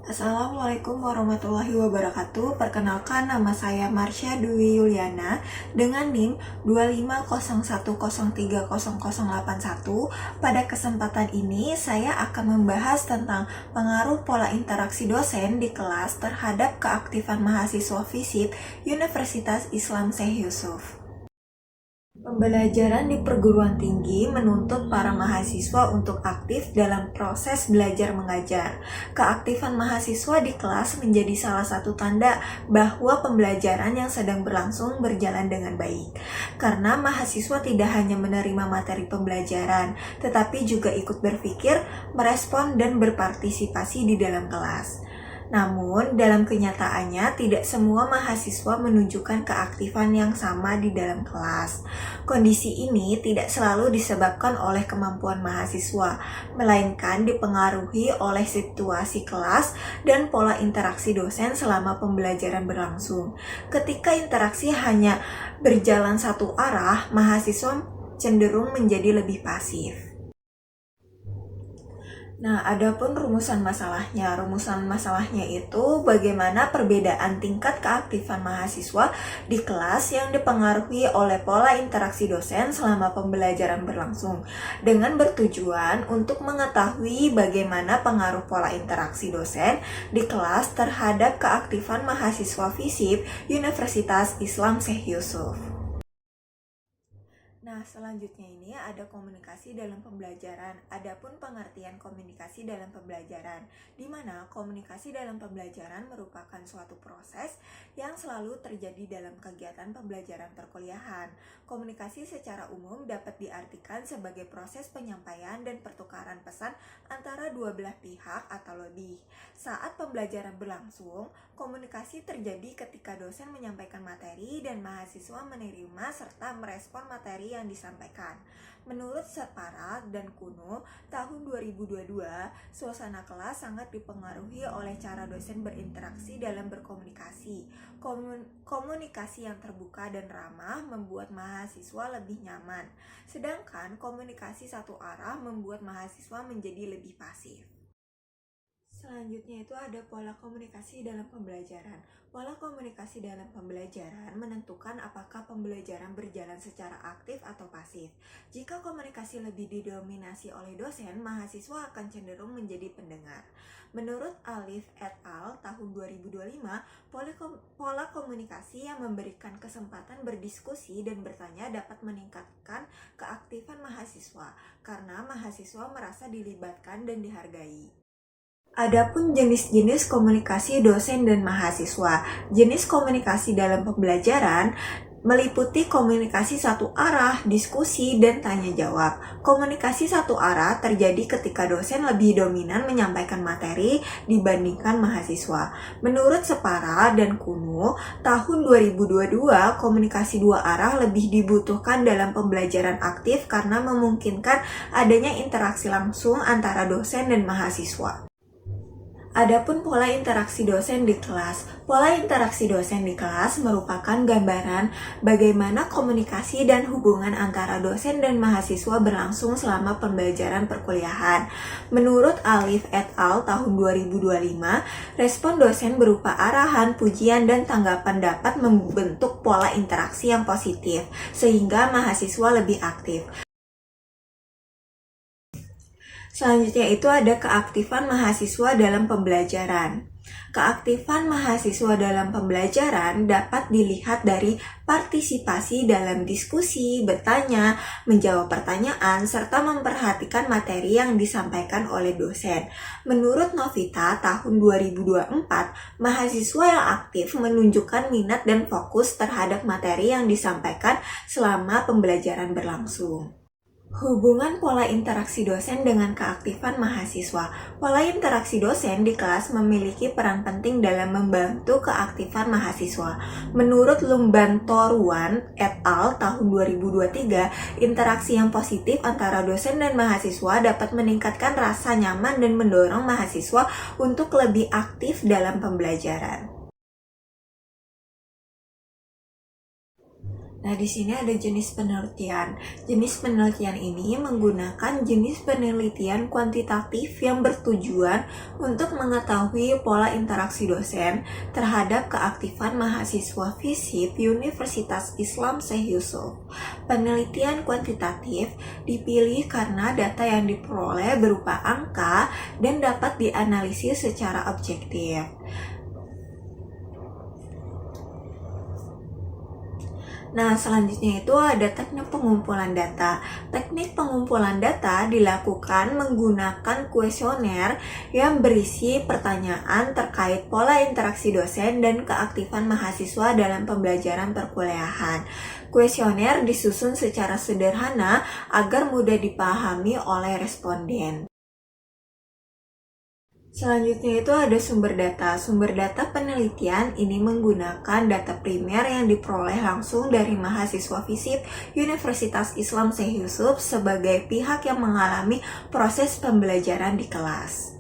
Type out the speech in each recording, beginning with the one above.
Assalamualaikum warahmatullahi wabarakatuh. Perkenalkan, nama saya Marsha Dwi Yuliana dengan NIM 25010300081. Pada kesempatan ini saya akan membahas tentang pengaruh pola interaksi dosen di kelas terhadap keaktifan mahasiswa FISIP Universitas Islam Syekh Yusuf. Pembelajaran di perguruan tinggi menuntut para mahasiswa untuk aktif dalam proses belajar mengajar. Keaktifan mahasiswa di kelas menjadi salah satu tanda bahwa pembelajaran yang sedang berlangsung berjalan dengan baik. Karena mahasiswa tidak hanya menerima materi pembelajaran, tetapi juga ikut berpikir, merespon, dan berpartisipasi di dalam kelas. Namun, dalam kenyataannya tidak semua mahasiswa menunjukkan keaktifan yang sama di dalam kelas. Kondisi ini tidak selalu disebabkan oleh kemampuan mahasiswa, melainkan dipengaruhi oleh situasi kelas dan pola interaksi dosen selama pembelajaran berlangsung. Ketika interaksi hanya berjalan satu arah, mahasiswa cenderung menjadi lebih pasif. Nah, adapun rumusan masalahnya. Rumusan masalahnya itu bagaimana perbedaan tingkat keaktifan mahasiswa di kelas yang dipengaruhi oleh pola interaksi dosen selama pembelajaran berlangsung, dengan bertujuan untuk mengetahui bagaimana pengaruh pola interaksi dosen di kelas terhadap keaktifan mahasiswa FISIP Universitas Islam Syekh Yusuf. Nah, selanjutnya ini ada komunikasi dalam pembelajaran. Adapun pengertian komunikasi dalam pembelajaran, di mana komunikasi dalam pembelajaran merupakan suatu proses yang selalu terjadi dalam kegiatan pembelajaran perkuliahan. Komunikasi secara umum dapat diartikan sebagai proses penyampaian dan pertukaran pesan antara dua belah pihak atau lebih. Saat pembelajaran berlangsung, komunikasi terjadi ketika dosen menyampaikan materi dan mahasiswa menerima serta merespon materi yang disampaikan. Menurut Separa dan Kuno, tahun 2022, suasana kelas sangat dipengaruhi oleh cara dosen berinteraksi dalam berkomunikasi. Komunikasi yang terbuka dan ramah membuat mahasiswa lebih nyaman, sedangkan komunikasi satu arah membuat mahasiswa menjadi lebih pasif. Selanjutnya itu ada pola komunikasi dalam pembelajaran. Pola komunikasi dalam pembelajaran menentukan apakah pembelajaran berjalan secara aktif atau pasif. Jika komunikasi lebih didominasi oleh dosen, mahasiswa akan cenderung menjadi pendengar. Menurut Alif et al. Tahun 2025, pola komunikasi yang memberikan kesempatan berdiskusi dan bertanya dapat meningkatkan keaktifan mahasiswa karena mahasiswa merasa dilibatkan dan dihargai. Adapun jenis-jenis komunikasi dosen dan mahasiswa. Jenis komunikasi dalam pembelajaran meliputi komunikasi satu arah, diskusi, dan tanya jawab. Komunikasi satu arah terjadi ketika dosen lebih dominan menyampaikan materi dibandingkan mahasiswa. Menurut Separa dan Kuno, tahun 2022, komunikasi dua arah lebih dibutuhkan dalam pembelajaran aktif karena memungkinkan adanya interaksi langsung antara dosen dan mahasiswa. Adapun pola interaksi dosen di kelas. Pola interaksi dosen di kelas merupakan gambaran bagaimana komunikasi dan hubungan antara dosen dan mahasiswa berlangsung selama pembelajaran perkuliahan. Menurut Alif et al. Tahun 2025, respon dosen berupa arahan, pujian, dan tanggapan dapat membentuk pola interaksi yang positif, sehingga mahasiswa lebih aktif. Selanjutnya itu ada keaktifan mahasiswa dalam pembelajaran. Keaktifan mahasiswa dalam pembelajaran dapat dilihat dari partisipasi dalam diskusi, bertanya, menjawab pertanyaan, serta memperhatikan materi yang disampaikan oleh dosen. Menurut Novita, tahun 2024, mahasiswa yang aktif menunjukkan minat dan fokus terhadap materi yang disampaikan selama pembelajaran berlangsung. Hubungan pola interaksi dosen dengan keaktifan mahasiswa. Pola interaksi dosen di kelas memiliki peran penting dalam membantu keaktifan mahasiswa. Menurut Lumbantoruan et al. Tahun 2023, interaksi yang positif antara dosen dan mahasiswa dapat meningkatkan rasa nyaman dan mendorong mahasiswa untuk lebih aktif dalam pembelajaran. Nah, di sini ada jenis penelitian. Jenis penelitian ini menggunakan jenis penelitian kuantitatif yang bertujuan untuk mengetahui pola interaksi dosen terhadap keaktifan mahasiswa FISIP Universitas Islam Syekh Yusuf. Penelitian kuantitatif dipilih karena data yang diperoleh berupa angka dan dapat dianalisis secara objektif. Nah, selanjutnya itu ada teknik pengumpulan data. Teknik pengumpulan data dilakukan menggunakan kuesioner yang berisi pertanyaan terkait pola interaksi dosen dan keaktifan mahasiswa dalam pembelajaran perkuliahan. Kuesioner disusun secara sederhana agar mudah dipahami oleh responden. Selanjutnya itu ada sumber data. Sumber data penelitian ini menggunakan data primer yang diperoleh langsung dari mahasiswa FISIP Universitas Islam Syekh Yusuf sebagai pihak yang mengalami proses pembelajaran di kelas.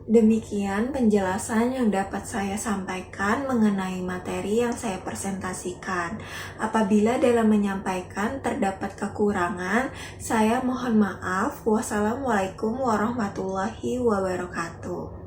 Demikian penjelasan yang dapat saya sampaikan mengenai materi yang saya presentasikan. Apabila dalam menyampaikan terdapat kekurangan, saya mohon maaf. Wassalamualaikum warahmatullahi wabarakatuh.